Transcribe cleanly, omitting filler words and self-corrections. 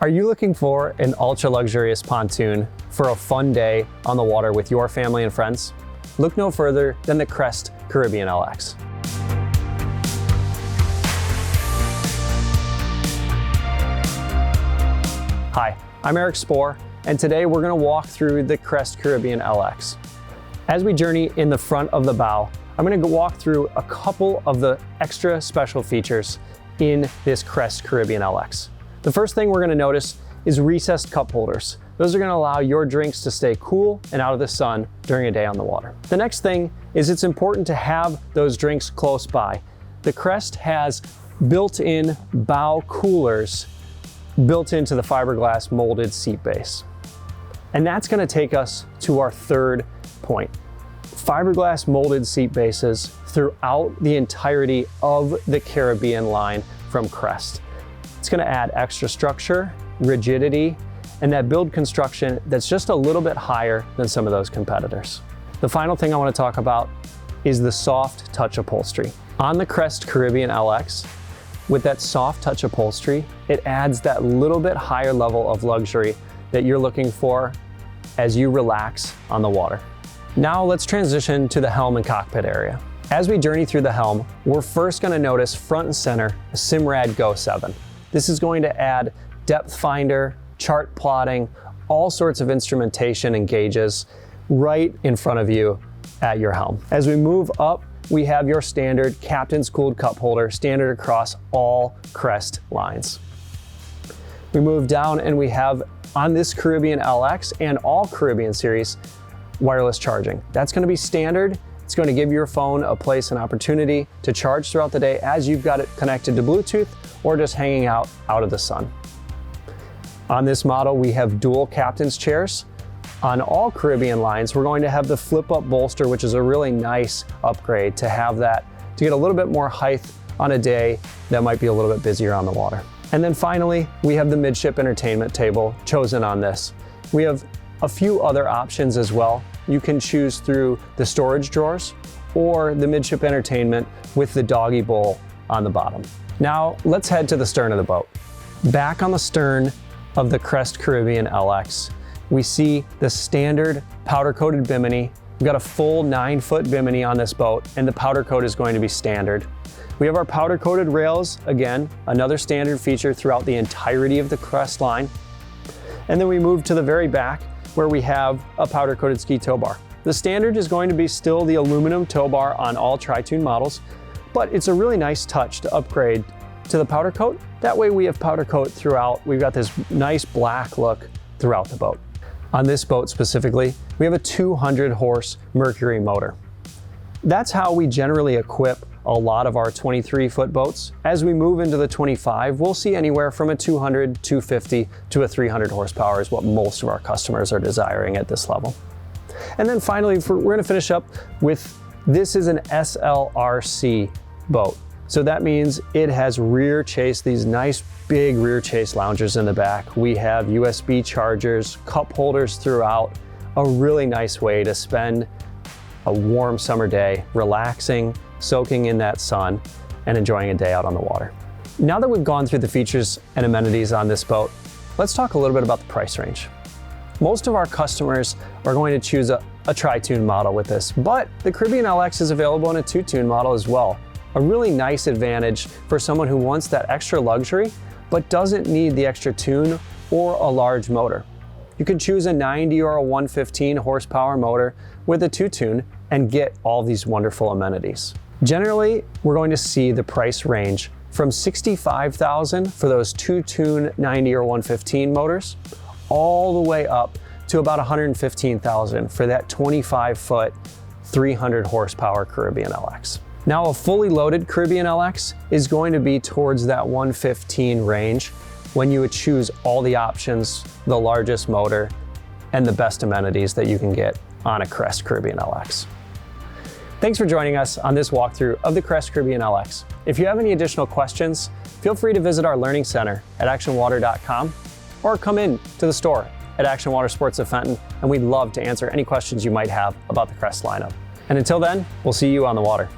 Are you looking for an ultra luxurious pontoon for a fun day on the water with your family and friends? Look no further than the Crest Caribbean LX. Hi, I'm Eric Spohr, and today we're going to walk through the Crest Caribbean LX. As we journey in the front of the bow, I'm going to walk through a couple of the extra special features in this Crest Caribbean LX. The first thing we're going to notice is recessed cup holders. Those are going to allow your drinks to stay cool and out of the sun during a day on the water. The next thing is it's important to have those drinks close by. The Crest has built-in bow coolers built into the fiberglass molded seat base. And that's going to take us to our third point. Fiberglass molded seat bases throughout the entirety of the Caribbean line from Crest. It's going to add extra structure, rigidity, and that build construction that's just a little bit higher than some of those competitors. The final thing I want to talk about is the soft touch upholstery. On the Crest Caribbean LX, with that soft touch upholstery, it adds that little bit higher level of luxury that you're looking for as you relax on the water. Now let's transition to the helm and cockpit area. As we journey through the helm, we're first going to notice front and center a Simrad Go 7. This is going to add depth finder, chart plotting, all sorts of instrumentation and gauges right in front of you at your helm. As we move up, we have your standard captain's cooled cup holder, standard across all Crest lines. We move down and we have on this Caribbean LX and all Caribbean series, wireless charging. That's going to be standard. It's going to give your phone a place and opportunity to charge throughout the day as you've got it connected to Bluetooth or just hanging out of the sun. On this model, we have dual captain's chairs. On all Caribbean lines, we're going to have the flip-up bolster, which is a really nice upgrade to have that, to get a little bit more height on a day that might be a little bit busier on the water. And then finally, we have the midship entertainment table chosen on this. We have a few other options as well. You can choose through the storage drawers or the midship entertainment with the doggy bowl on the bottom. Now let's head to the stern of the boat. Back on the stern of the Crest Caribbean LX, we see the standard powder-coated bimini. We've got a full 9-foot bimini on this boat, and the powder coat is going to be standard. We have our powder-coated rails, again, another standard feature throughout the entirety of the Crest line. And then we move to the very back where we have a powder-coated ski tow bar. The standard is going to be still the aluminum tow bar on all Tri-Tune models, but it's a really nice touch to upgrade to the powder coat. That way we have powder coat throughout. We've got this nice black look throughout the boat. On this boat specifically, we have a 200 horse Mercury motor. That's how we generally equip a lot of our 23-foot boats. As we move into the 25, we'll see anywhere from a 200, 250 to a 300 horsepower is what most of our customers are desiring at this level. And then finally, we're going to finish up with, this is an SLRC boat. So that means it has rear chase, these nice big rear chase loungers in the back. We have USB chargers, cup holders throughout, a really nice way to spend a warm summer day, relaxing, soaking in that sun, and enjoying a day out on the water. Now that we've gone through the features and amenities on this boat, let's talk a little bit about the price range. Most of our customers are going to choose a Tri-Tune model with this, but the Caribbean LX is available in a 2-tune model as well. A really nice advantage for someone who wants that extra luxury, but doesn't need the extra tune or a large motor. You can choose a 90 or a 115 horsepower motor with a 2-tune and get all these wonderful amenities. Generally, we're going to see the price range from $65,000 for those 2-tune 90 or 115 motors, all the way up to about $115,000 for that 25-foot, 300 horsepower Caribbean LX. Now, a fully loaded Caribbean LX is going to be towards that 115 range when you would choose all the options, the largest motor, and the best amenities that you can get on a Crest Caribbean LX. Thanks for joining us on this walkthrough of the Crest Caribbean LX. If you have any additional questions, feel free to visit our Learning Center at actionwater.com or come in to the store at Action Water Sports of Fenton, and we'd love to answer any questions you might have about the Crest lineup. And until then, we'll see you on the water.